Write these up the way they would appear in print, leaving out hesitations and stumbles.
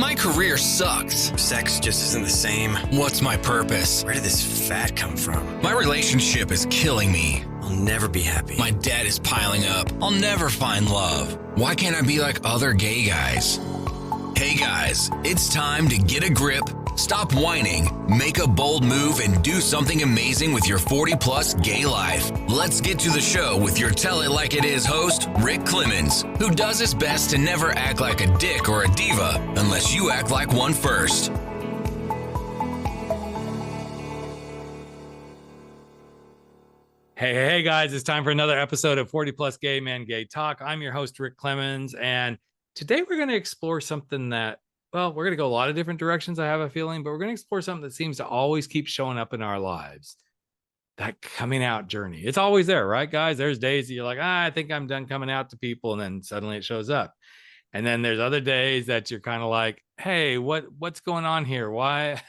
My career sucks. Sex just isn't the same. What's my purpose? Where did this fat come from? My relationship is killing me. I'll never be happy. My debt is piling up. I'll never find love. Why can't I be like other gay guys? Hey guys, it's time to get a grip, stop whining, make a bold move, and do something amazing with your 40-plus gay life. Let's get to the show with your Tell It Like It Is host, Rick Clemons, who does his best to never act like a dick or a diva unless you act like one first. Hey guys, it's time for another episode of 40-plus Gay Men Gay Talk. I'm your host, Rick Clemons, and today we're going to explore something that, well, we're going to go a lot of different directions, I have a feeling, but we're going to explore something that seems to always keep showing up in our lives. That coming out journey. It's always there, right, guys? There's days that you're like, I think I'm done coming out to people, and then suddenly it shows up. And then there's other days that you're kind of like, hey, what's going on here? Why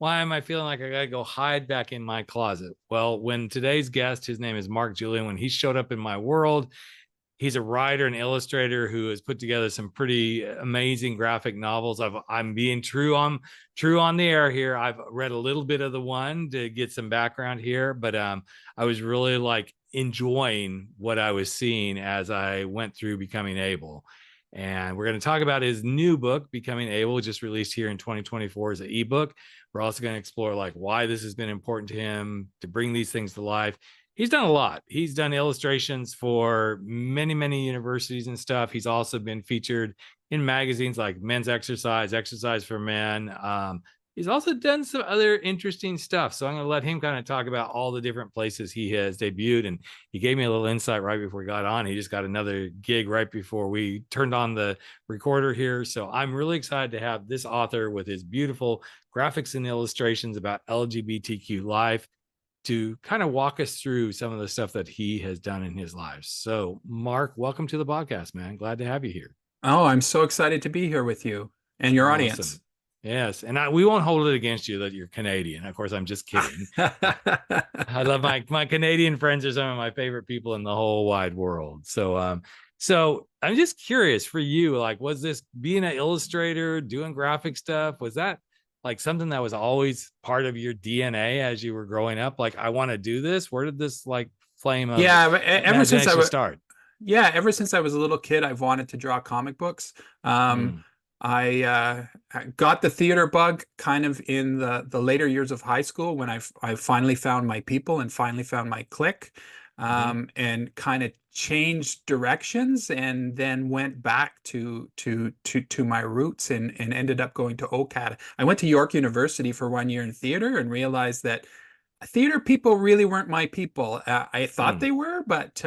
am I feeling like I got to go hide back in my closet? Well, when today's guest, his name is Mark Julien, when he showed up in my world, he's a writer and illustrator who has put together some pretty amazing graphic novels. I'm being true on the air here. I've read a little bit of the one to get some background here, but I was really like enjoying what I was seeing as I went through Becoming Abel. And we're going to talk about his new book, Becoming Abel, just released here in 2024 as an ebook. We're also going to explore like why this has been important to him to bring these things to life. He's done a lot. He's done illustrations for many, many universities and stuff. He's also been featured in magazines like Men's Exercise, Exercise for Men. He's also done some other interesting stuff. So I'm going to let him kind of talk about all the different places he has debuted. And he gave me a little insight right before we got on. He just got another gig right before we turned on the recorder here. So I'm really excited to have this author with his beautiful graphics and illustrations about LGBTQ life to kind of walk us through some of the stuff that he has done in his life. So Mark, welcome to the podcast, man. Glad to have you here. Oh, I'm so excited to be here with you and your Awesome. audience. Yes. And we won't hold it against you that you're Canadian. Of course, I'm just kidding. I love my Canadian friends are some of my favorite people in the whole wide world. So I'm just curious for you, like, was this being an illustrator, doing graphic stuff? Was that like something that was always part of your DNA as you were growing up? Like, I want to do this. Where did this like flame of ever since I start? Yeah, ever since I was a little kid, I've wanted to draw comic books. I got the theater bug kind of in the later years of high school when I finally found my people and finally found my clique, and kind of changed directions, and then went back to my roots and ended up going to OCAD. I went to York University for 1 year in theater and realized that theater people really weren't my people. I thought they were, but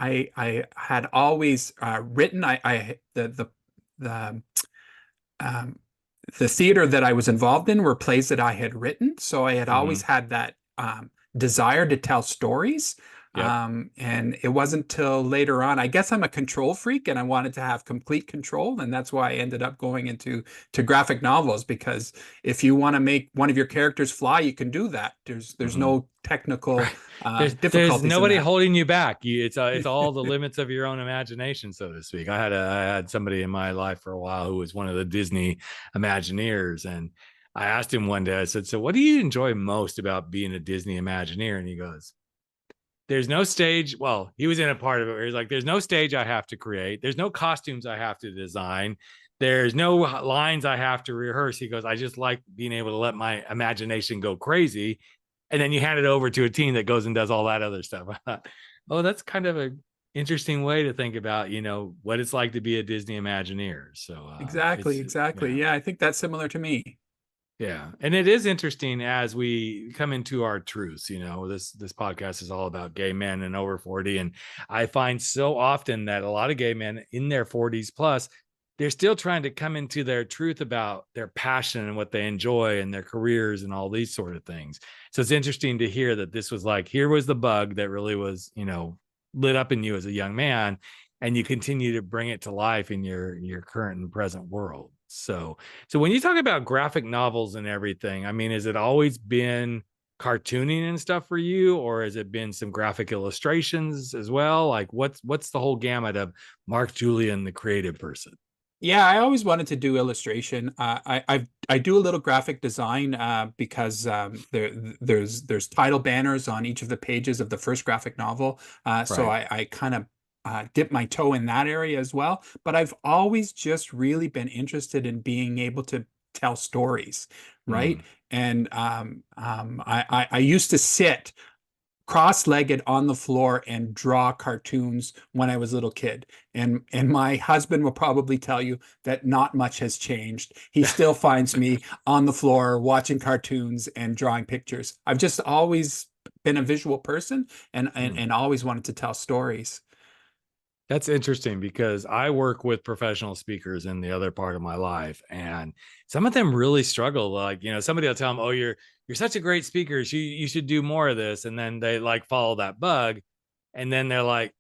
I had always written. The theater that I was involved in were plays that I had written, so I had always had that desire to tell stories. Yep. And it wasn't till later on. I guess I'm a control freak, and I wanted to have complete control, and that's why I ended up going into graphic novels. Because if you want to make one of your characters fly, you can do that. There's no technical difficulties. There's nobody holding you back. It's all the limits of your own imagination, so to speak. I had somebody in my life for a while who was one of the Disney Imagineers, and I asked him one day. I said, "So, what do you enjoy most about being a Disney Imagineer?" And he goes, there's no stage. Well, he was in a part of it where he's like, there's no stage I have to create. There's no costumes I have to design. There's no lines I have to rehearse. He goes, I just like being able to let my imagination go crazy. And then you hand it over to a team that goes and does all that other stuff. I thought, oh, that's kind of an interesting way to think about, what it's like to be a Disney Imagineer. So exactly. Yeah, I think that's similar to me. Yeah. And it is interesting as we come into our truths, this podcast is all about gay men and over 40. And I find so often that a lot of gay men in their 40s plus, they're still trying to come into their truth about their passion and what they enjoy and their careers and all these sort of things. So it's interesting to hear that this was like, here was the bug that really was, lit up in you as a young man, and you continue to bring it to life in your current and present world. So when you talk about graphic novels and everything, I mean, has it always been cartooning and stuff for you, or has it been some graphic illustrations as well? Like what's the whole gamut of Mark Julien, the creative person? Yeah, I always wanted to do illustration. I do a little graphic design because there's title banners on each of the pages of the first graphic novel. So Right. I kind of dip my toe in that area as well. But I've always just really been interested in being able to tell stories, right? Mm. And I used to sit cross-legged on the floor and draw cartoons when I was a little kid. And my husband will probably tell you that not much has changed. He still finds me on the floor watching cartoons and drawing pictures. I've just always been a visual person Mm. and always wanted to tell stories. That's interesting because I work with professional speakers in the other part of my life, and some of them really struggle. Like, somebody will tell them, "Oh, you're such a great speaker. You should do more of this," and then they like follow that bug, and then they're like,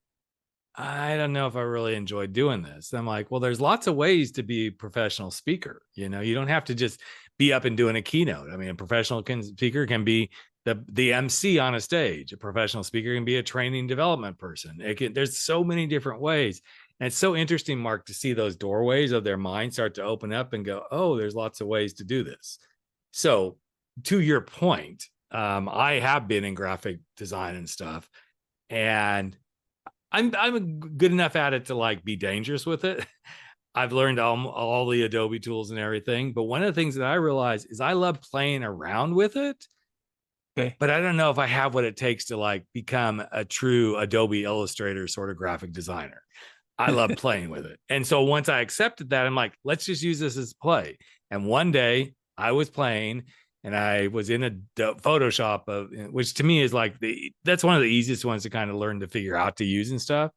"I don't know if I really enjoy doing this." I'm like, "Well, there's lots of ways to be a professional speaker. You don't have to just be up and doing a keynote. I mean, a professional speaker can be the MC on a stage. A professional speaker can be a training development person. There's so many different ways. And it's so interesting, Mark, to see those doorways of their mind start to open up and go, oh, there's lots of ways to do this. So to your point, I have been in graphic design and stuff, and I'm good enough at it to like be dangerous with it. I've learned all the Adobe tools and everything. But one of the things that I realized is I love playing around with it, Okay. but I don't know if I have what it takes to like become a true Adobe Illustrator sort of graphic designer. I love playing with it. And so once I accepted that, I'm like, let's just use this as play. And one day I was playing and I was in a Photoshop which to me is like that's one of the easiest ones to kind of learn to figure out to use and stuff.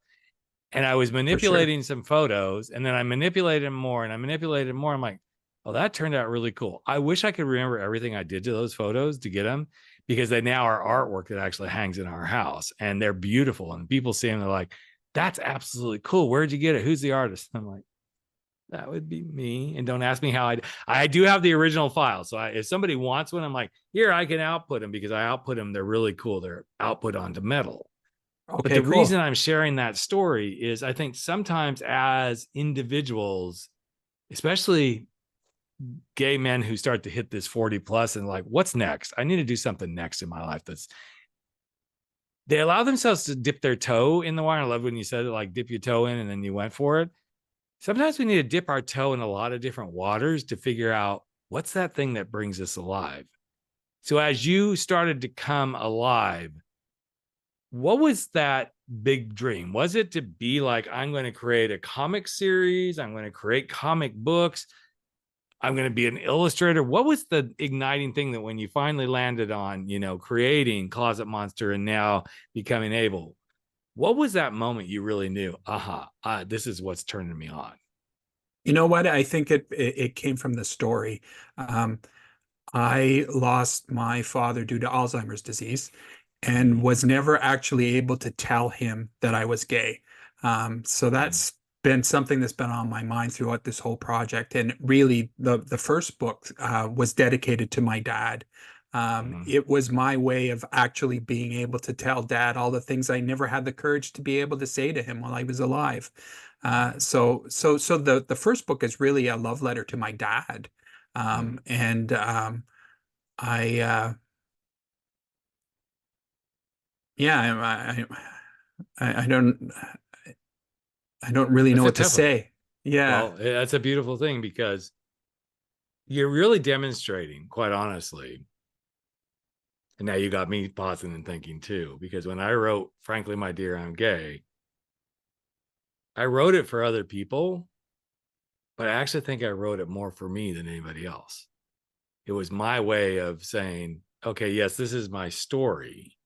And I was For sure. manipulating some photos, and then I manipulated more and I manipulated more. I'm like, oh, that turned out really cool. I wish I could remember everything I did to those photos to get them, because they now are artwork that actually hangs in our house and they're beautiful. And people see them, they're like, that's absolutely cool. Where'd you get it? Who's the artist? I'm like, that would be me. And don't ask me how I do have the original file. So if somebody wants one, I'm like, here, I can output them because I output them. They're really cool. They're output onto metal. But Okay, the reason cool. I'm sharing that story is I think sometimes as individuals, especially gay men who start to hit this 40 plus and like, what's next? I need to do something next in my life. They allow themselves to dip their toe in the water. I love when you said it, like dip your toe in and then you went for it. Sometimes we need to dip our toe in a lot of different waters to figure out what's that thing that brings us alive. So as you started to come alive, what was that big dream? Was it to be like, I'm going to create a comic series, I'm going to create comic books, I'm going to be an illustrator? What was the igniting thing that when you finally landed on, creating Closet Monster and now becoming Abel, what was that moment you really knew, this is what's turning me on? You know what? I think it came from the story. Um, I lost my father due to Alzheimer's disease and Mm, was never actually able to tell him that I was gay. So mm, that's been something that's been on my mind throughout this whole project. And really, the first book was dedicated to my dad. mm, It was my way of actually being able to tell dad all the things I never had the courage to be able to say to him while I was alive. mm. So the first book is really a love letter to my dad. Mm. And I yeah, I don't really know That's a what to tough one. say. Yeah. Well, that's a beautiful thing because you're really demonstrating, quite honestly. And now you got me pausing and thinking too, because when I wrote, Frankly, My Dear, I'm Gay, I wrote it for other people, but I actually think I wrote it more for me than anybody else. It was my way of saying, okay, yes, this is my story,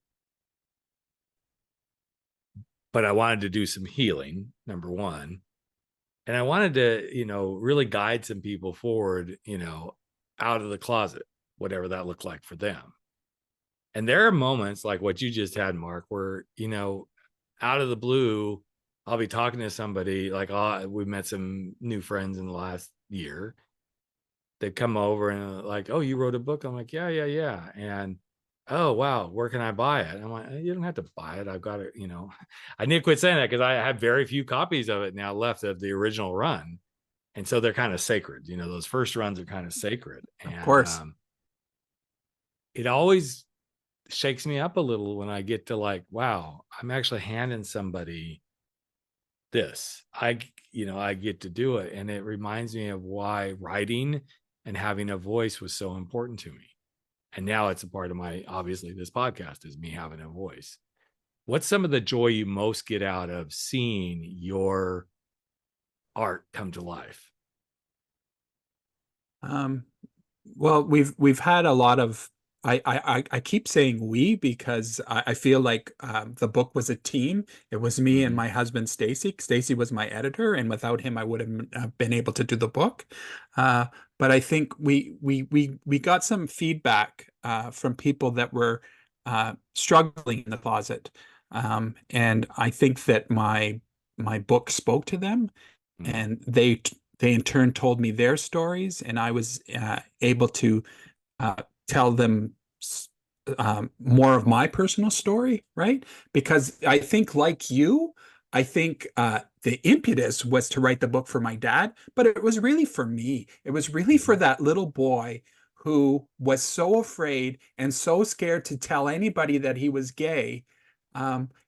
but I wanted to do some healing, number one. And I wanted to, really guide some people forward, out of the closet, whatever that looked like for them. And there are moments like what you just had, Mark, where, out of the blue, I'll be talking to somebody like, oh, we met some new friends in the last year. They come over and like, oh, you wrote a book? I'm like, yeah, yeah, yeah. And oh, wow, where can I buy it? I'm like, you don't have to buy it. I've got it, I need to quit saying that because I have very few copies of it now left of the original run. And so they're kind of sacred. Those first runs are kind of sacred. Of And course. it always shakes me up a little when I get to like, wow, I'm actually handing somebody this. I get to do it. And it reminds me of why writing and having a voice was so important to me. And now it's a part of obviously this podcast is me having a voice. What's some of the joy you most get out of seeing your art come to life? Well, we've had a lot of, I keep saying we because I feel like the book was a team. It was me and Mhm. my husband Stacy. Stacy was my editor, and without him, I wouldn't have been able to do the book. But I think we got some feedback from people that were struggling in the closet, and I think that my book spoke to them, Mhm. and they in turn told me their stories, and I was able to uh, tell them more of my personal story, right? Because I think, like you, I think the impetus was to write the book for my dad, but it was really for me. It was really for Mhm. that little boy who was so afraid and so scared to tell anybody that he was gay.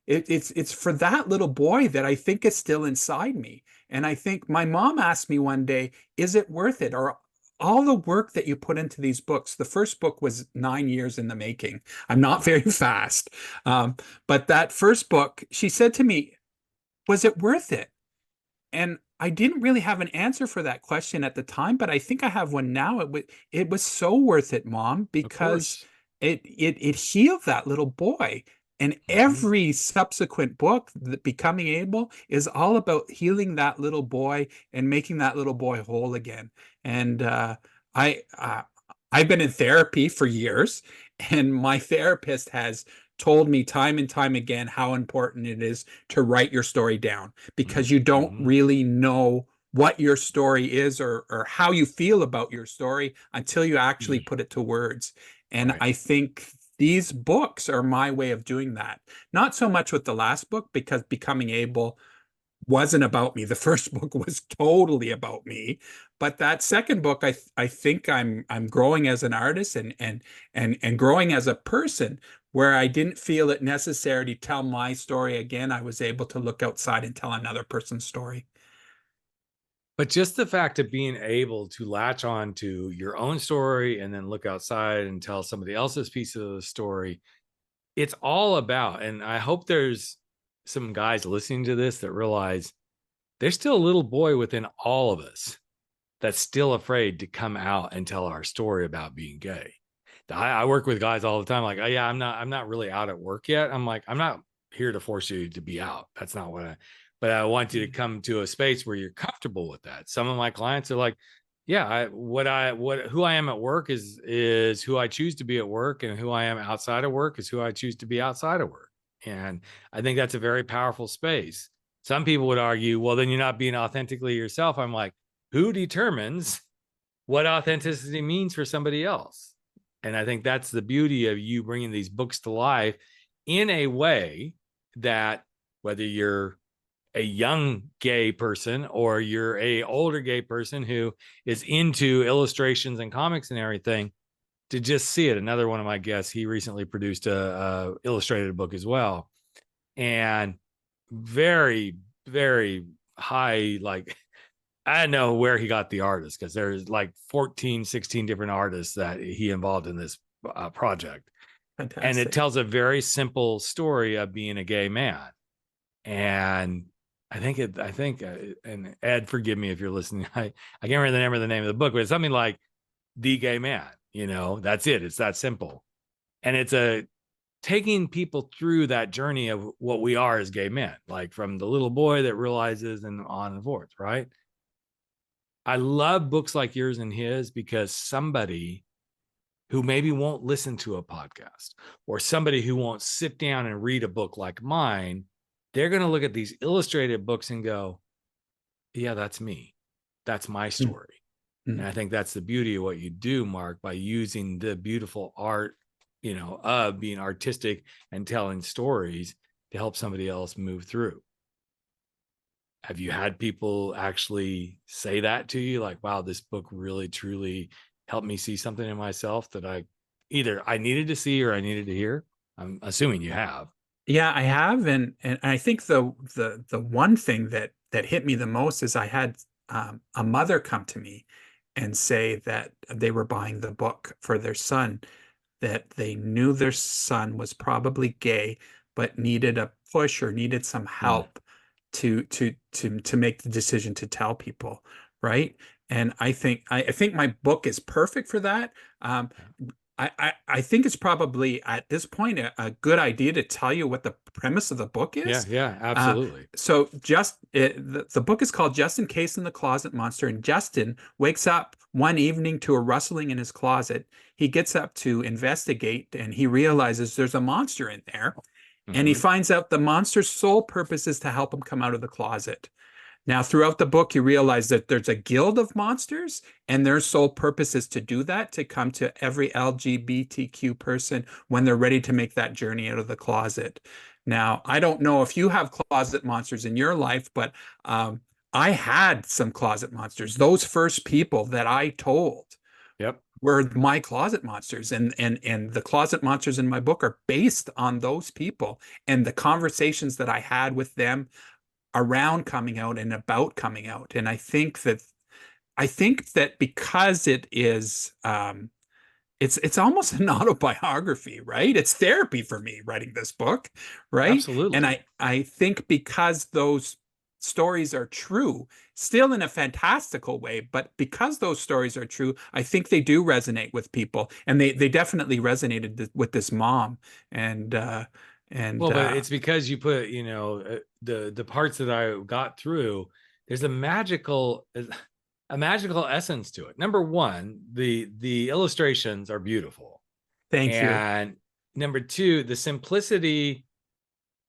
It's for that little boy that I think is still inside me. And I think my mom asked me one day, is it worth it? Or all the work that you put into these books. The first book was 9 years in the making. I'm not very fast. But that first book, she said to me, was it worth it? And I didn't really have an answer for that question at the time, but I think I have one now. It was so worth it, Mom, Of because course. it healed that little boy. And Mhm. every subsequent book, Becoming Abel, is all about healing that little boy and making that little boy whole again. And I I've been in therapy for years, and my therapist has told me time and time again how important it is to write your story down, because you don't Mhm. really know what your story is, or how you feel about your story until you actually Mhm. put it to words. And Right. I think these books are my way of doing that. Not so much with the last book, because Becoming Able wasn't about me. The first book was totally about me, but that second book, I think I'm growing as an artist, and growing as a person, where I didn't feel it necessary to tell my story again. I was able to look outside and tell another person's story. But just the fact of being able to latch on to your own story and then look outside and tell somebody else's piece of the story, it's all about, and I hope there's some guys listening to this that realize there's still a little boy within all of us that's still afraid to come out and tell our story about being gay. I work with guys all the time, like, oh, yeah, I'm not really out at work yet. I'm like, I'm not here to force you to be out. That's not but I want you to come to a space where you're comfortable with that. Some of my clients are like, yeah, who I am at work is who I choose to be at work, and who I am outside of work is who I choose to be outside of work. And I think that's a very powerful space. Some people would argue, well, then you're not being authentically yourself. I'm like, who determines what authenticity means for somebody else? And I think that's the beauty of you bringing these books to life in a way that, whether you're a young gay person or you're a older gay person who is into illustrations and comics and everything, to just see it. Another one of my guests, he recently produced a illustrated book as well, and very, very high, like, I know where he got the artists, because there's like 14, 16 different artists that he involved in this project. And it Fantastic. tells a very simple story of being a gay man. And and Ed, forgive me if you're listening. I can't remember the name of the book, but it's something like The Gay Man. That's it. It's that simple. And it's taking people through that journey of what we are as gay men, like from the little boy that realizes and on and forth, right? I love books like yours and his, because somebody who maybe won't listen to a podcast, or somebody who won't sit down and read a book like mine, they're going to look at these illustrated books and go, yeah, that's me. That's my Mm, story. mm. And I think that's the beauty of what you do, Mark, by using the beautiful art, of being artistic and telling stories to help somebody else move through. Have you had people actually say that to you? Like, wow, this book really, truly helped me see something in myself that I needed to see or I needed to hear? I'm assuming you have. Yeah, I have, and I think the one thing that hit me the most is I had a mother come to me and say that they were buying the book for their son, that they knew their son was probably gay, but needed a push or needed some Mm, help to make the decision to tell people, right? And I think my book is perfect for that. yeah. I think it's probably at this point a good idea to tell you what the premise of the book Yeah, is. yeah, Uh, absolutely. so the book is called Just in Case in the Closet Monster, and Justin wakes up one evening to a rustling in his closet. He gets up to investigate, and he realizes there's a monster in there, and he Hmm. finds out the monster's sole purpose is to help him come out of the closet. Now, throughout the book, you realize that there's a guild of monsters, and their sole purpose is to do that, to come to every LGBTQ person when they're ready to make that journey out of the closet. Now, I don't know if you have closet monsters in your life, but I had some closet monsters. Those first people that I told Yep. were my closet monsters, and the closet monsters in my book are based on those people and the conversations that I had with them around coming out and about coming out. And I think that because it is it's almost an autobiography, right? It's therapy for me writing this book, right? And Absolutely. I think because those stories are true, still in a fantastical way, but because those stories are true, I think they do resonate with people, and they definitely resonated with this mom, and and Well, but uh it's because you put, the parts that I got through, there's a magical essence to it. Number one, the illustrations are beautiful. thank you. And number two, the simplicity.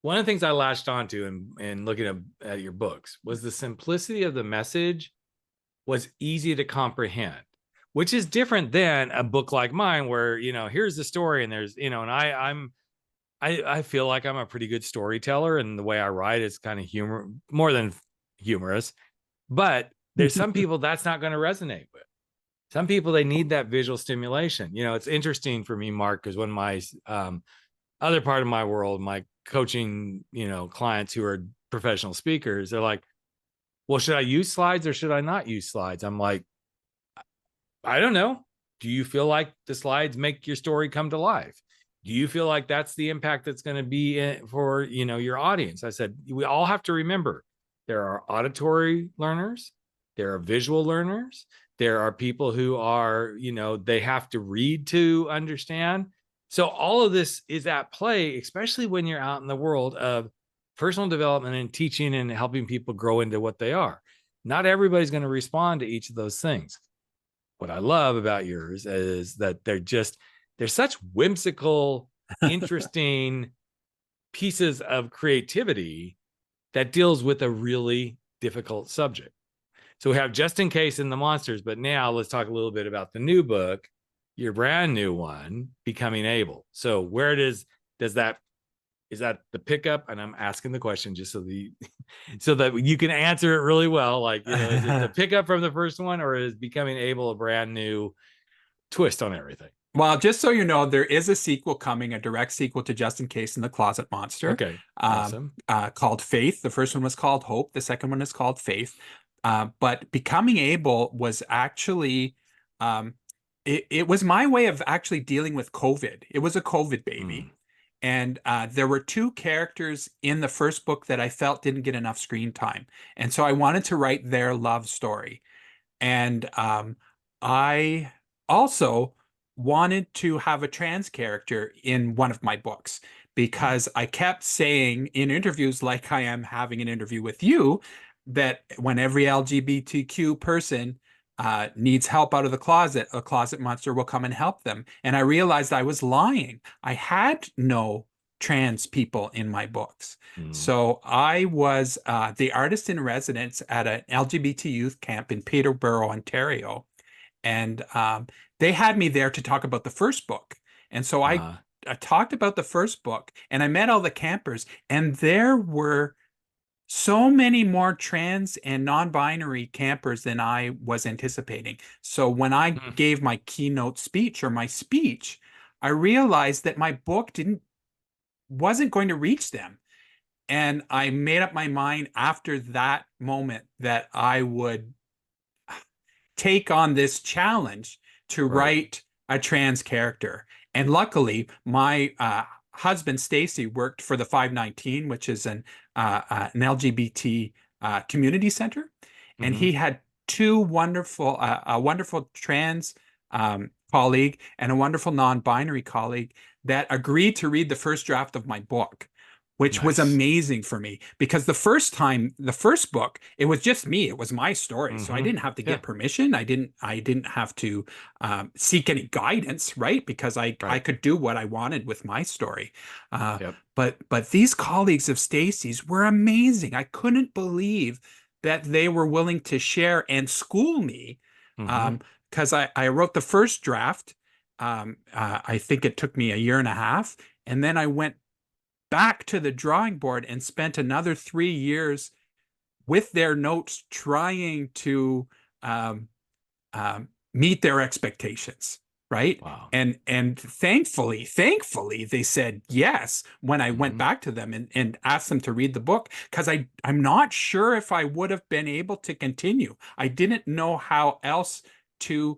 One of the things I latched onto in looking at your books was the simplicity of the message was easy to comprehend, which is different than a book like mine, where, here's the story and there's, and I feel like I'm a pretty good storyteller, and the way I write is kind of humor, more than humorous. But there's some people that's not going to resonate with. Some people, they need that visual stimulation. It's interesting for me, Mark, because when my other part of my world, my coaching, clients who are professional speakers, they're like, well, should I use slides or should I not use slides? I'm like, I don't know. Do you feel like the slides make your story come to life? Do you feel like that's the impact that's going to be for, your audience? I said, we all have to remember there are auditory learners, there are visual learners, there are people who are, they have to read to understand. So all of this is at play, especially when you're out in the world of personal development and teaching and helping people grow into what they are. Not everybody's going to respond to each of those things. What I love about yours is that they're such whimsical, interesting pieces of creativity that deals with a really difficult subject. So we have Just in Case in the Monsters, but now let's talk a little bit about the new book, your brand new one, Becoming Abel. So where is that the pickup? And I'm asking the question just so that you can answer it really well. Like, is it the pickup from the first one, or is Becoming Abel a brand new twist on everything? Well, just so you know, there is a sequel coming, a direct sequel to Just in Case in the Closet Monster, Okay, awesome. called Faith. The first one was called Hope. The second one is called Faith. But Becoming Able was actually, it was my way of actually dealing with COVID. It was a COVID baby. And there were two characters in the first book that I felt didn't get enough screen time. And so I wanted to write their love story. And I also wanted to have a trans character in one of my books, because I kept saying in interviews, like I am having an interview with you, that when every LGBTQ person needs help out of the closet, a closet monster will come and help them. And I realized I was lying. I had no trans people in my books. So I was the artist in residence at an LGBT youth camp in Peterborough, Ontario. And they had me there to talk about the first book. And so I talked about the first book, and I met all the campers, and there were so many more trans and non-binary campers than I was anticipating. So when I gave my keynote speech or my speech, I realized that my book wasn't going to reach them. And I made up my mind after that moment that I would take on this challenge to write a trans character. And luckily, my husband Stacy worked for the 519, which is an LGBT community center, and he had two wonderful, a wonderful trans colleague and a wonderful non-binary colleague that agreed to read the first draft of my book, which was amazing for me, because the first book, it was just me. It was my story. So I didn't have to get permission. I didn't have to seek any guidance, right? Because I could do what I wanted with my story. But these colleagues of Stacy's were amazing. I couldn't believe that they were willing to share and school me, because I wrote the first draft. I think it took me a year and a half. And then I went back to the drawing board and spent another 3 years with their notes trying to meet their expectations, right? Wow. And thankfully they said yes when I went back to them and asked them to read the book, because I'm not sure if I would have been able to continue. I didn't know how else to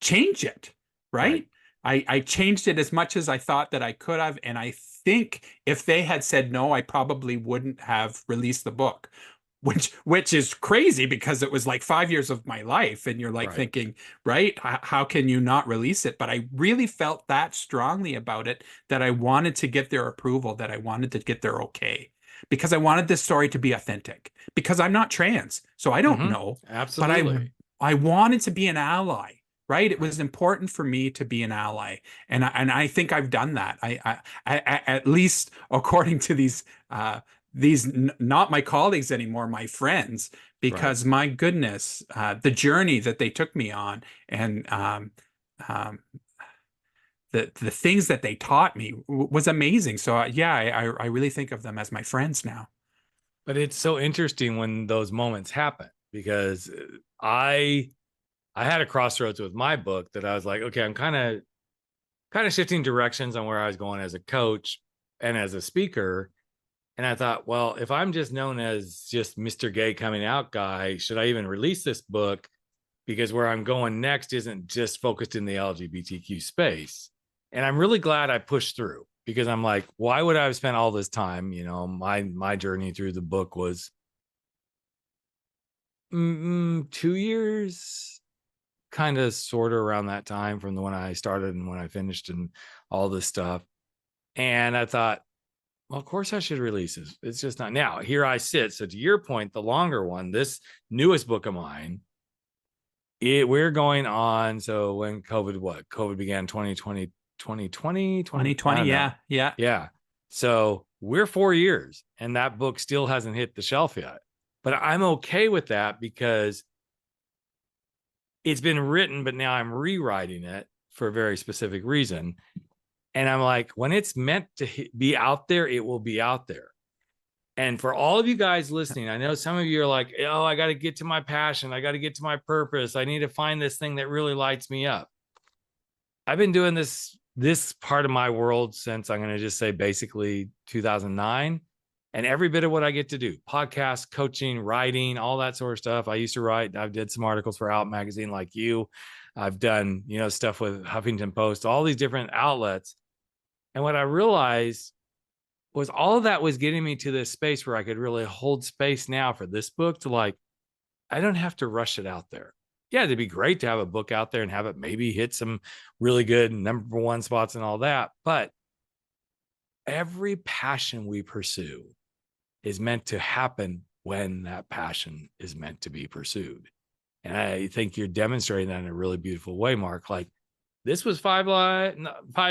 change it, right? I changed it as much as I thought that I could have. And I think if they had said no, I probably wouldn't have released the book, which is crazy, because it was like 5 years of my life. And you're like thinking, right, how can you not release it? But I really felt that strongly about it, that I wanted to get their approval, that I wanted to get their okay, because I wanted this story to be authentic, because I'm not trans. So I don't know. Absolutely. But I wanted to be an ally. Right. It was important for me to be an ally. And I think I've done that. I at least according to these not my colleagues anymore, my friends, because my goodness, the journey that they took me on, and the things that they taught me was amazing. So I really think of them as my friends now. But it's so interesting when those moments happen, because I had a crossroads with my book that I was like, okay, I'm kind of shifting directions on where I was going as a coach and as a speaker. And I thought, well, if I'm just known as just Mr. Gay coming out guy, should I even release this book? Because where I'm going next isn't just focused in the LGBTQ space. And I'm really glad I pushed through, because I'm like, why would I have spent all this time? You know, my journey through the book was 2 years, kind of sort of around that time, from the when I started and when I finished and all this stuff. And I thought, well, of course I should release this. It's just not now. Here I sit. So to your point, the longer one, this newest book of mine, we're going on. So when COVID began 2020. Yeah. So we're 4 years and that book still hasn't hit the shelf yet. But I'm okay with that, because it's been written, but now I'm rewriting it for a very specific reason. And I'm like, when it's meant to be out there, it will be out there. And for all of you guys listening, I know some of you are like, oh, I got to get to my passion. I got to get to my purpose. I need to find this thing that really lights me up. I've been doing this part of my world since, I'm going to just say, basically 2009. And every bit of what I get to do, podcasts, coaching, writing, all that sort of stuff. I used to write. I've did some articles for Out Magazine like you. I've done, stuff with Huffington Post, all these different outlets. And what I realized was all of that was getting me to this space where I could really hold space now for this book to, like, I don't have to rush it out there. Yeah, it'd be great to have a book out there and have it maybe hit some really good #1 spots and all that. But every passion we pursue is meant to happen when that passion is meant to be pursued. And I think you're demonstrating that in a really beautiful way, Mark. Like, this was 5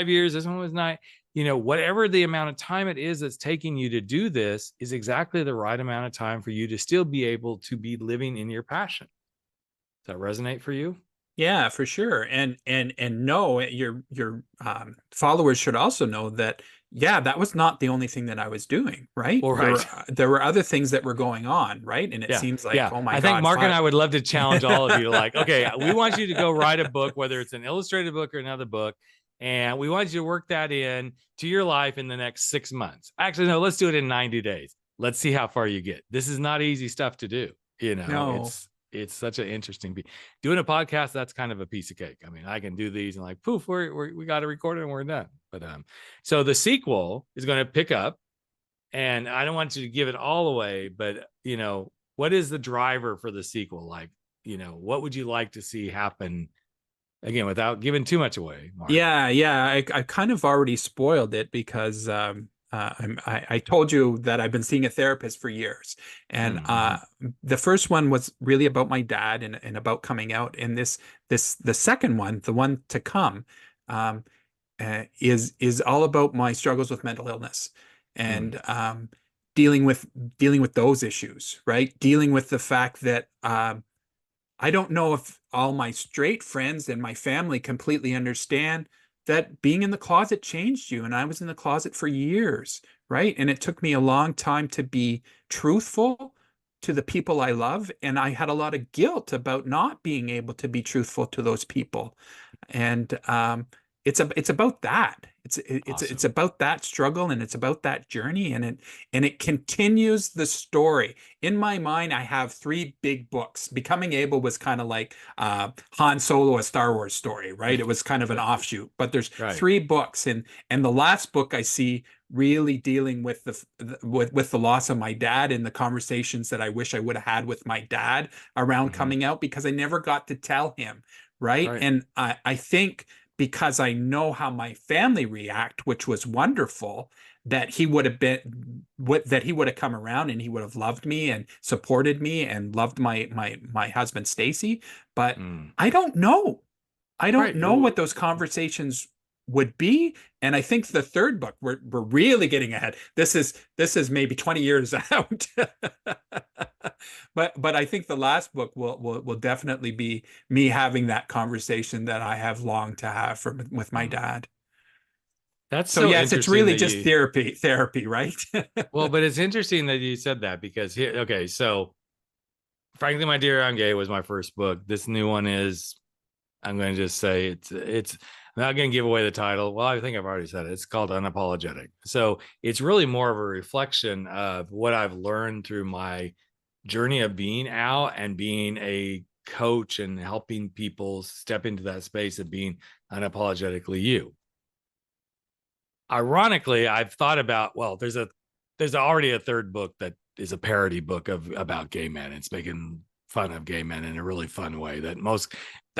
years, this one was 9. Whatever the amount of time it is that's taking you to do this is exactly the right amount of time for you to still be able to be living in your passion. Does that resonate for you? Yeah, for sure. And no, your followers should also know that yeah, that was not the only thing that I was doing, right? Well, right. There were other things that were going on, right? And it Yeah. seems like, Yeah. oh my I think God, Mark and I would love to challenge all of you to like, okay, we want you to go write a book, whether it's an illustrated book or another book. And we want you to work that in to your life in the next 6 months. Actually, no, let's do it in 90 days. Let's see how far you get. This is not easy stuff to do. You know, no. it's such an interesting piece. Doing a podcast, that's kind of a piece of cake. I mean, I can do these and like, poof, we got to record it and we're done. But so the sequel is going to pick up, and I don't want you to give it all away, but you know, what is the driver for the sequel? Like, you know, what would you like to see happen? Again, without giving too much away, Mark. Yeah. I kind of already spoiled it because I told you that I've been seeing a therapist for years, and the first one was really about my dad and about coming out, and the second one, the one to come, is all about my struggles with mental illness and dealing with those issues, right? Dealing with the fact that I don't know if all my straight friends and my family completely understand that being in the closet changed you. And I was in the closet for years, right? And it took me a long time to be truthful to the people I love. And I had a lot of guilt about not being able to be truthful to those people. And it's about that. It's about that struggle, and it's about that journey, and it continues the story. In my mind, I have 3 big books. Becoming Abel was kind of like Han Solo, a Star Wars story, right? It was kind of an offshoot, but there's 3 books, and the last book I see really dealing with with the loss of my dad and the conversations that I wish I would have had with my dad around coming out, because I never got to tell him, right? And I think, because I know how my family react, which was wonderful, that he would have come around and he would have loved me and supported me and loved my husband Stacy. But I don't know. I don't know what those conversations would be. And I think the third book, we're really getting ahead. This is maybe 20 years out. But I think the last book will definitely be me having that conversation that I have longed to have with my dad. That's so yes, it's really just therapy, right? Well, but it's interesting that you said that, because here, okay, so Frankly, My Dear, I'm Gay was my first book. This new one is, I'm going to just say it's I'm not going to give away the title. Well, I think I've already said it. It's called Unapologetic. So it's really more of a reflection of what I've learned through my journey of being out and being a coach and helping people step into that space of being unapologetically you. Ironically, I've thought about, well, there's already a third book that is a parody book about gay men. It's making fun of gay men in a really fun way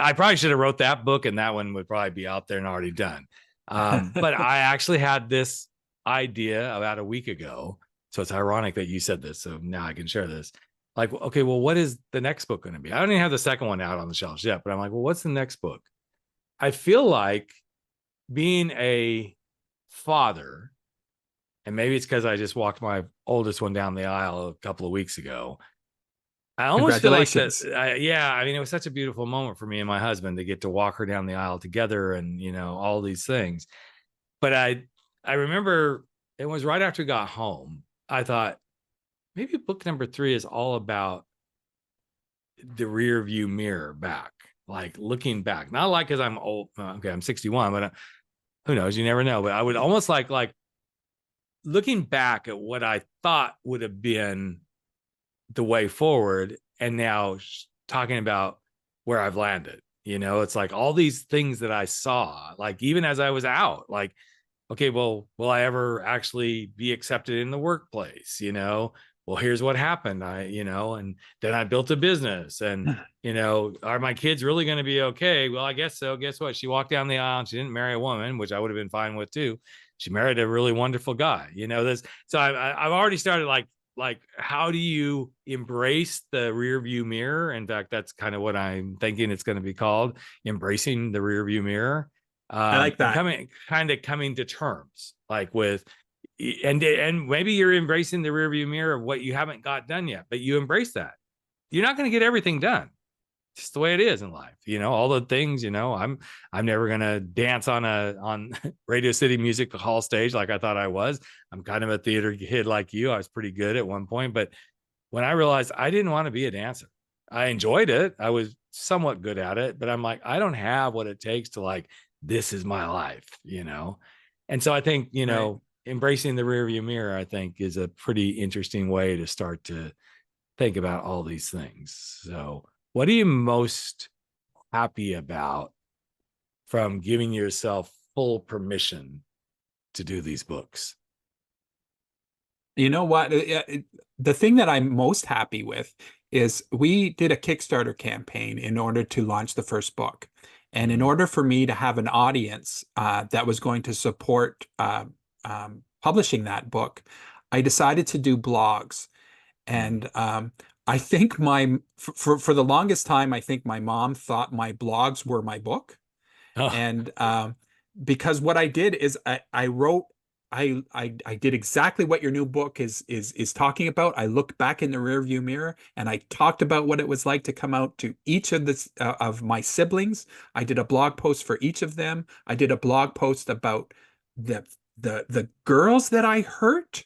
I probably should have wrote that book, and that one would probably be out there and already done. But I actually had this idea about a week ago. So it's ironic that you said this. So now I can share this. Like, okay, well, what is the next book going to be? I don't even have the second one out on the shelves yet, but I'm like, well, what's the next book? I feel like being a father, and maybe it's because I just walked my oldest one down the aisle a couple of weeks ago. I almost feel like that. Yeah, I mean, it was such a beautiful moment for me and my husband to get to walk her down the aisle together, and you know, all these things. But I remember it was right after we got home. I thought maybe book number 3 is all about the rear view mirror back, like looking back. Not like because I'm old. Okay, I'm 61, but who knows? You never know. But I would almost like looking back at what I thought would have been the way forward, and now talking about where I've landed. You know, it's like all these things that I saw, like even as I was out, like, okay, well, will I ever actually be accepted in the workplace? You know, well, here's what happened. And then I built a business, and, you know, are my kids really going to be okay? Well, I guess so. Guess what? She walked down the aisle and she didn't marry a woman, which I would have been fine with too. She married a really wonderful guy, you know, this. So I've already started like, how do you embrace the rear view mirror? In fact, that's kind of what I'm thinking it's going to be called, embracing the rear view mirror. I like that. Coming to terms, like with, and maybe you're embracing the rear view mirror of what you haven't got done yet, but you embrace that. You're not going to get everything done. just the way it is in life. All the things, I'm never gonna dance on Radio City Music Hall stage like I thought I was. I'm kind of a theater kid like you. I was pretty good at one point, but when I realized I didn't want to be a dancer, I enjoyed it. I was somewhat good at it, but I'm like, I don't have what it takes to like, this is my life, And so I think, Right. embracing the rearview mirror, I think, is a pretty interesting way to start to think about all these things. So what are you most happy about from giving yourself full permission to do these books? You know what? The thing that I'm most happy with is we did a Kickstarter campaign in order to launch the first book. And in Mhm. order for me to have an audience that was going to support publishing that book, I decided to do blogs. And I think for the longest time, I think my mom thought my blogs were my book. Oh, And because what I did is I wrote I did exactly what your new book is talking about. I looked back in the rearview mirror and I talked about what it was like to come out to each of my siblings. I did a blog post for each of them. I did a blog post about the the girls that I hurt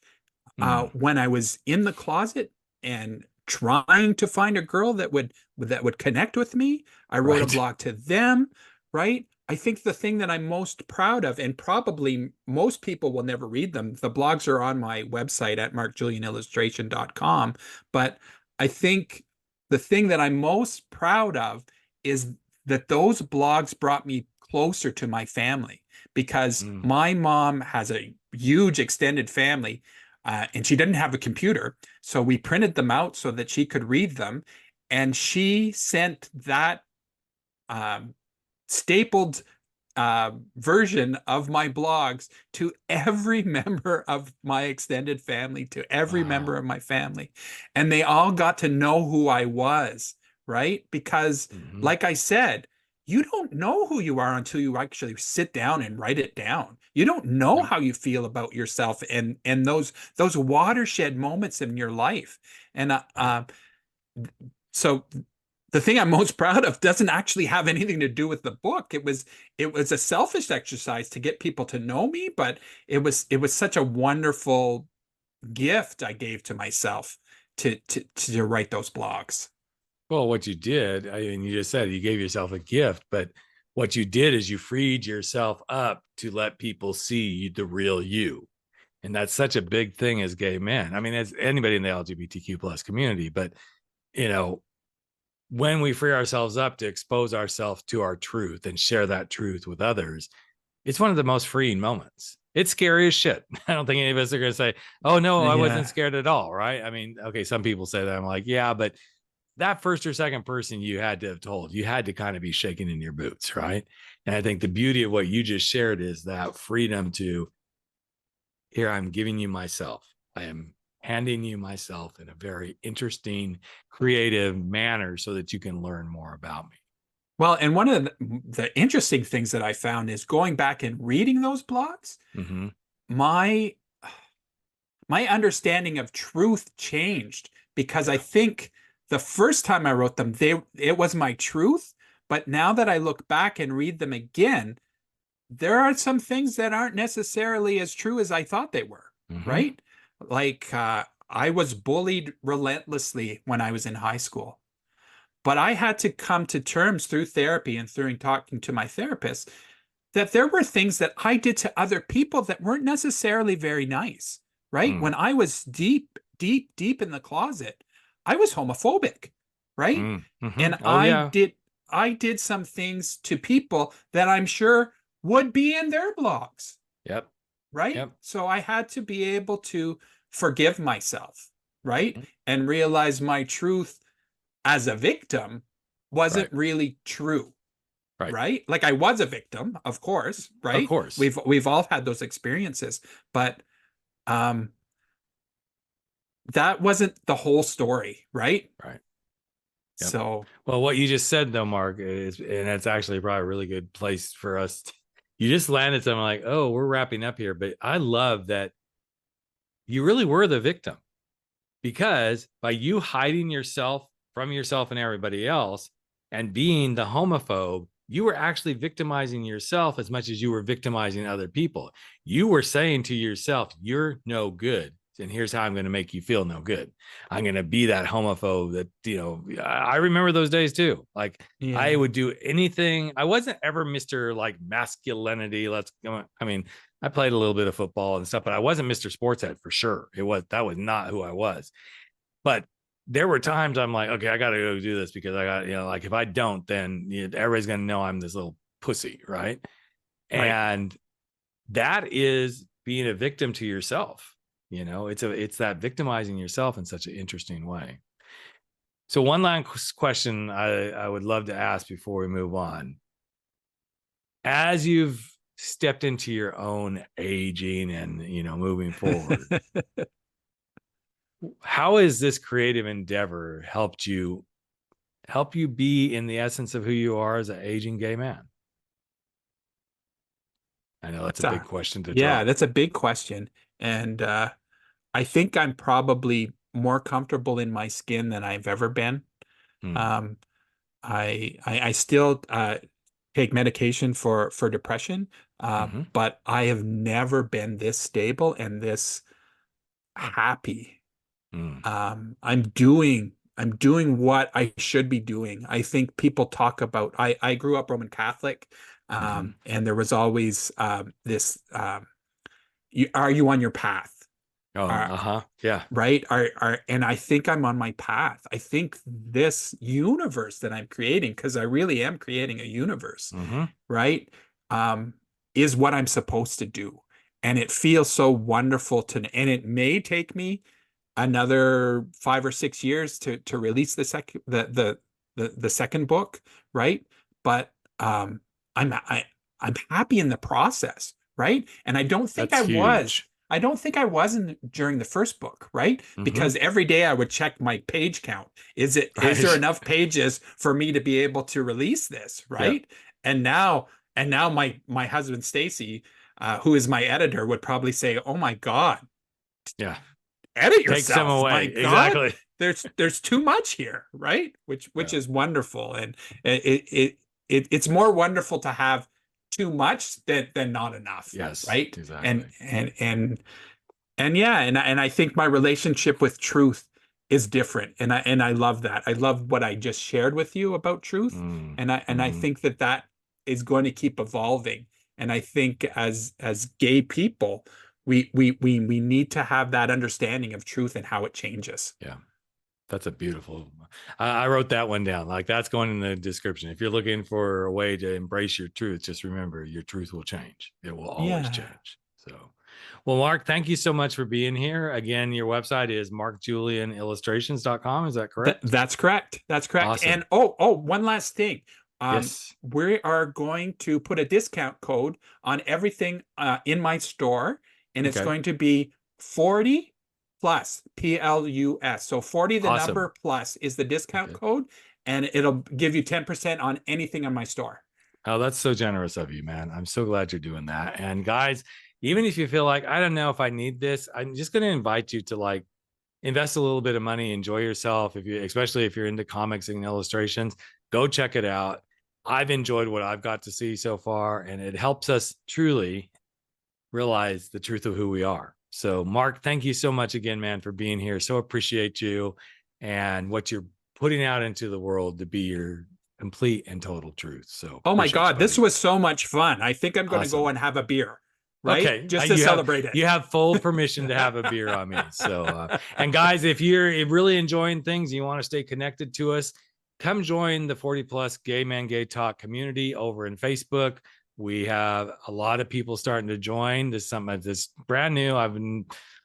when I was in the closet and trying to find a girl that would connect with me. I wrote a right. blog to them, right? I think the thing that I'm most proud of, and probably most people will never read them, the blogs are on my website at markjulienillustration.com. But I think the thing that I'm most proud of is that those blogs brought me closer to my family because Mm, my mom has a huge extended family and she didn't have a computer. So we printed them out so that she could read them. And she sent that um, stapled version of my blogs to every member of my extended family, to every member wow. of my family. And they all got to know who I was, right? Because, Mhm. like I said, you don't know who you are until you actually sit down and write it down. You don't know Yep. how you feel about yourself and those watershed moments in your life. And Right. so the thing I'm most proud of doesn't actually have anything to do with the book. It was a selfish exercise to get people to know me, but it was such a wonderful gift I gave to myself to write those blogs. Well, what you did, I mean, you just said you gave yourself a gift, but what you did is you freed yourself up to let people see the real you. And that's such a big thing as gay men. I mean, as anybody in the LGBTQ plus community, but you know, when we free ourselves up to expose ourselves to our truth and share that truth with others, it's one of the most freeing moments. It's scary as shit. I don't think any of us are going to say, oh, no, I wasn't Yeah. scared at all. Right. I mean, okay, some people say that. I'm like, yeah, but that first or second person you had to have told, you had to kind of be shaking in your boots. Right. And I think the beauty of what you just shared is that freedom to, here, I'm giving you myself. I am handing you myself in a very interesting, creative manner so that you can learn more about me. Well, and one of the interesting things that I found is going back and reading those blogs, Mm-hmm. my my understanding of truth changed because I Yeah. think the first time I wrote them, it was my truth. But now that I look back and read them again, there are some things that aren't necessarily as true as I thought they were, Mm-hmm. right? Like I was bullied relentlessly when I was in high school, but I had to come to terms through therapy and through talking to my therapist that there were things that I did to other people that weren't necessarily very nice, right? Mm, When I was deep, deep, deep in the closet, I was homophobic, right? mm, mm-hmm. And Oh, yeah. I did some things to people that I'm sure would be in their blogs, Yep. right? Yep. So I had to be able to forgive myself, right? Mhm. And realize my truth as a victim Right. wasn't really true, Right. right? Like I was a victim, of course, Of right? course. We've all had those experiences, but um that wasn't the whole story, right? Right. Yep. So, Well, what you just said though, Mark, is, and it's actually probably a really good place for us. You just landed something like, oh, we're wrapping up here. But I love that you really were the victim because by you hiding yourself from yourself and everybody else, and being the homophobe, you were actually victimizing yourself as much as you were victimizing other people. You were saying to yourself, you're no good. And here's how I'm going to make you feel no good. I'm going to be that homophobe that, I remember those days too. Like I would do anything. I wasn't ever Mr. like masculinity. I played a little bit of football and stuff, but I wasn't Mr. Sportshead for sure. That was not who I was. But there were times I'm like, okay, I got to go do this because I got, like if I don't, then everybody's going to know I'm this little pussy. Right. And that is being a victim to yourself. It's that victimizing yourself in such an interesting way. So one last question I would love to ask before we move on. As you've stepped into your own aging and, moving forward, how has this creative endeavor help you be in the essence of who you are as an aging gay man? I know that's a big question to drop. That's a big question. And I think I'm probably more comfortable in my skin than I've ever been. I still take medication for depression, but I have never been this stable and this happy. I'm doing what I should be doing. I think people talk about, I grew up Roman Catholic, and there was always this, are you on your path? Yeah. Right. And I think I'm on my path. I think this universe that I'm creating, because I really am creating a universe, right, is what I'm supposed to do. And it feels so wonderful and it may take me another 5 or 6 years to release the second book, right? But I'm happy in the process, right? And I don't think I don't think I was during the first book, right? Because every day I would check my page count. Is there enough pages for me to be able to release this, right? And now my husband Stacy, who is my editor, would probably say, "Oh my God, edit yourself. Take some away." My God, exactly. There's too much here, right? Which is wonderful, and it's more wonderful to have too much than not enough. Yes, right. Exactly. And I think my relationship with truth is different, and I love that. I love what I just shared with you about truth, and I think that is going to keep evolving. And I think as gay people, we need to have that understanding of truth and how it changes. Yeah. That's a beautiful, I wrote that one down. Like that's going in the description. If you're looking for a way to embrace your truth, just remember your truth will change. It will always change. So, well, Mark, thank you so much for being here. Again, your website is markjulienillustrations.com. Is that correct? That's correct. That's correct. Awesome. And one last thing. We are going to put a discount code on everything in my store, and it's going to be 40 plus, PLUS. So 40, the number plus is the discount code, and it'll give you 10% on anything on my store. Oh, that's so generous of you, man. I'm so glad you're doing that. And guys, even if you feel like, I don't know if I need this, I'm just going to invite you to invest a little bit of money, enjoy yourself. Especially if you're into comics and illustrations, go check it out. I've enjoyed what I've got to see so far, and it helps us truly realize the truth of who we are. So Mark, thank you so much again, man, for being here. So appreciate you and what you're putting out into the world to be your complete and total truth. So, oh my God, this was so much fun. I think I'm going to go and have a beer, right? Okay. Just to celebrate it. You have full permission to have a beer on me. So, and guys, if you're really enjoying things and you want to stay connected to us, come join the 40 plus gay man, gay talk community over in Facebook. We have a lot of people starting to join. This is something that's brand new. I've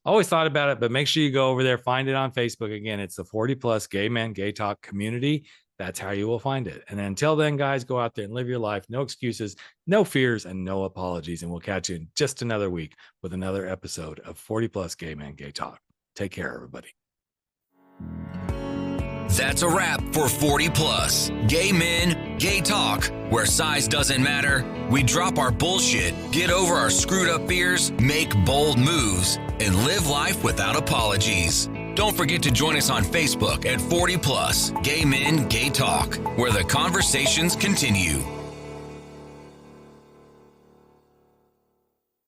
always thought about it, but make sure you go over there, find it on Facebook. Again, it's the 40 plus gay man, gay talk community. That's how you will find it. And until then, guys, go out there and live your life. No excuses, no fears, and no apologies. And we'll catch you in just another week with another episode of 40 plus gay man, gay talk. Take care, everybody. That's a wrap for 40 plus gay men, gay talk, where size doesn't matter. We drop our bullshit, get over our screwed up fears, make bold moves, and live life without apologies. Don't forget to join us on Facebook at 40 Plus Gay Men, Gay Talk, where the conversations continue.